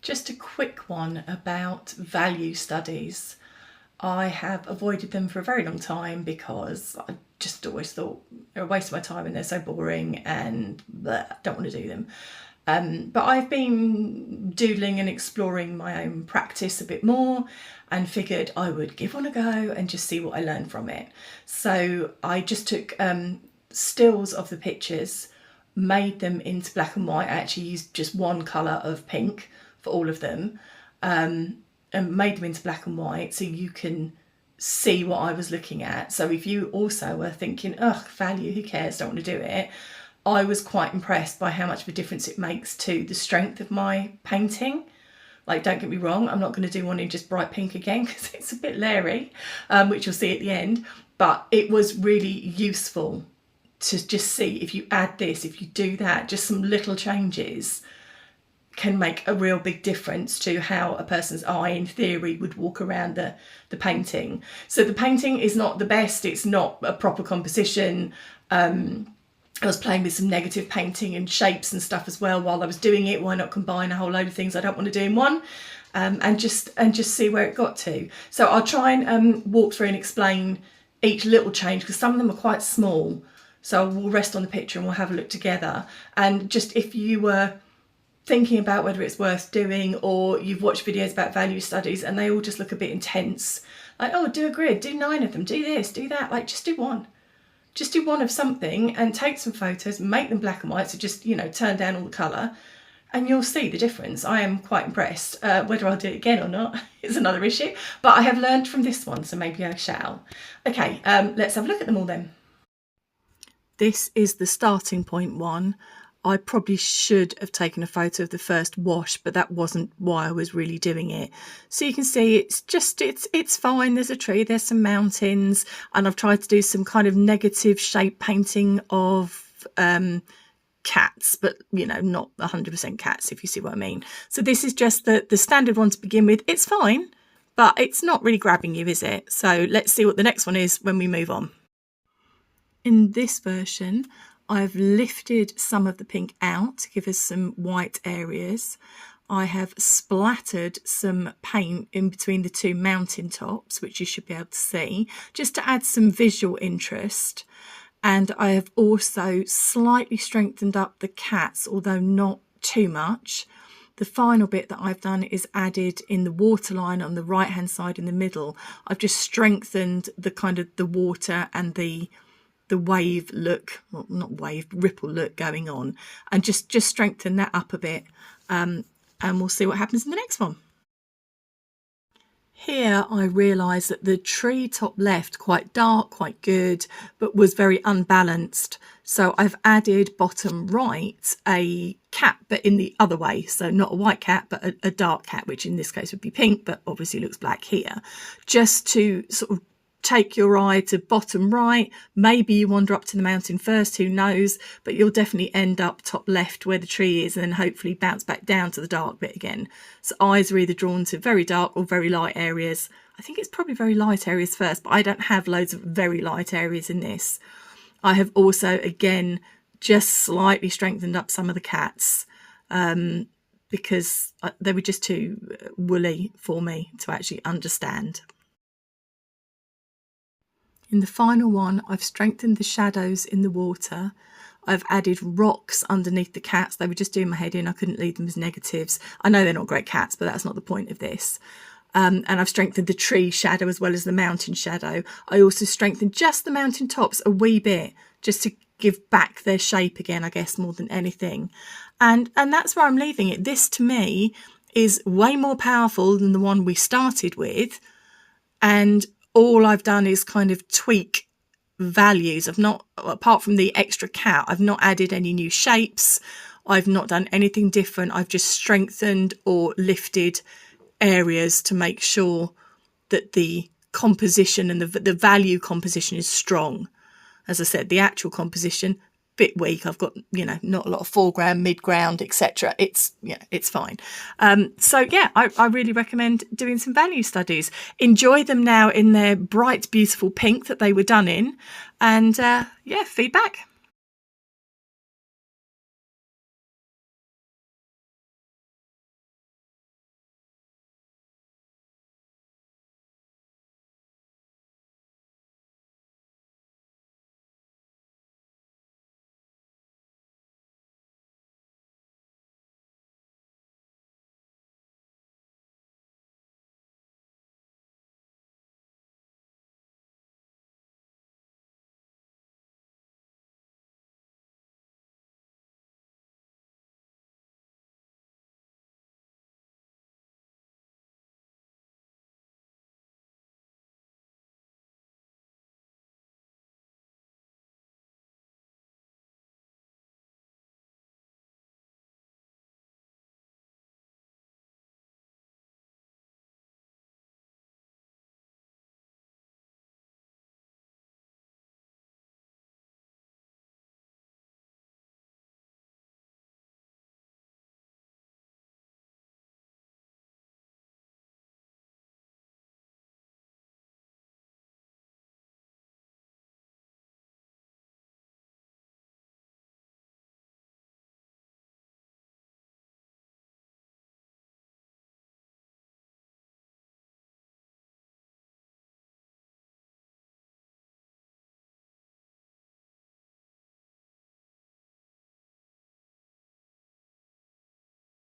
Just a quick one about value studies. I have avoided them for a very long time because I just always thought they're a waste of my time and they're so boring and bleh, don't want to do them. But I've been doodling and exploring my own practice a bit more and figured I would give one a go and just see what I learned from it. So I just took stills of the pictures, made them into black and white. I actually used just one colour of pink for all of them, and made them into black and white so you can see what I was looking at. So if you also were thinking, ugh, value, who cares, don't want to do it, I was quite impressed by how much of a difference it makes to the strength of my painting. Like, don't get me wrong, I'm not going to do one in just bright pink again because it's a bit leery, which you'll see at the end. But it was really useful to just see if you add this, if you do that, just some little changes can make a real big difference to how a person's eye, in theory, would walk around the painting. So the painting is not the best, it's not a proper composition. I was playing with some negative painting and shapes and stuff as well while I was doing it. Why not combine a whole load of things I don't want to do in one, and just see where it got to. So I'll try and walk through and explain each little change because some of them are quite small. So we'll rest on the picture and we'll have a look together. And just if you were thinking about whether it's worth doing, or you've watched videos about value studies and they all just look a bit intense, like, oh, do a grid, do 9 of them, do this, do that, like just do one. Just do one of something and take some photos, make them black and white, so just, you know, turn down all the colour and you'll see the difference. I am quite impressed. Whether I'll do it again or not is another issue, but I have learned from this one, so maybe I shall. Okay, let's have a look at them all then. This is the starting point one. I probably should have taken a photo of the first wash, but that wasn't why I was really doing it. So you can see it's fine. There's a tree, there's some mountains, and I've tried to do some kind of negative shape painting of cats, but you know, not 100% cats, if you see what I mean. So this is just the standard one to begin with. It's fine, but it's not really grabbing you, is it? So let's see what the next one is when we move on. In this version, I've lifted some of the pink out to give us some white areas. I have splattered some paint in between the two mountain tops, which you should be able to see, just to add some visual interest. And I have also slightly strengthened up the cats, although not too much. The final bit that I've done is added in the waterline on the right hand side in the middle. I've just strengthened the kind of the water and the wave look, well, not wave, ripple look going on, and just strengthen that up a bit, and we'll see what happens in the next one. Here I realised that the tree top left, quite dark, quite good, but was very unbalanced. So I've added bottom right a cat, but in the other way. So not a white cat, but a dark cat, which in this case would be pink, but obviously looks black here, just to sort of take your eye to bottom right. Maybe you wander up to the mountain first, who knows, but you'll definitely end up top left where the tree is and then hopefully bounce back down to the dark bit again. So eyes are either drawn to very dark or very light areas. I think it's probably very light areas first, but I don't have loads of very light areas in this. I have also, again, just slightly strengthened up some of the cats because they were just too woolly for me to actually understand. In the final one, I've strengthened the shadows in the water. I've added rocks underneath the cats. They were just doing my head in. I couldn't leave them as negatives. I know they're not great cats, but that's not the point of this. And I've strengthened the tree shadow as well as the mountain shadow. I also strengthened just the mountain tops a wee bit, just to give back their shape again, I guess, more than anything. And that's where I'm leaving it. This, to me, is way more powerful than the one we started with. And all I've done is kind of tweak values. I've not, apart from the extra cat, I've not added any new shapes. I've not done anything different. I've just strengthened or lifted areas to make sure that the composition and the value composition is strong. As I said, the actual composition, bit weak. I've got, you know, not a lot of foreground, midground, etc. It's fine. So yeah, I really recommend doing some value studies. Enjoy them now in their bright, beautiful pink that they were done in, and yeah, feedback.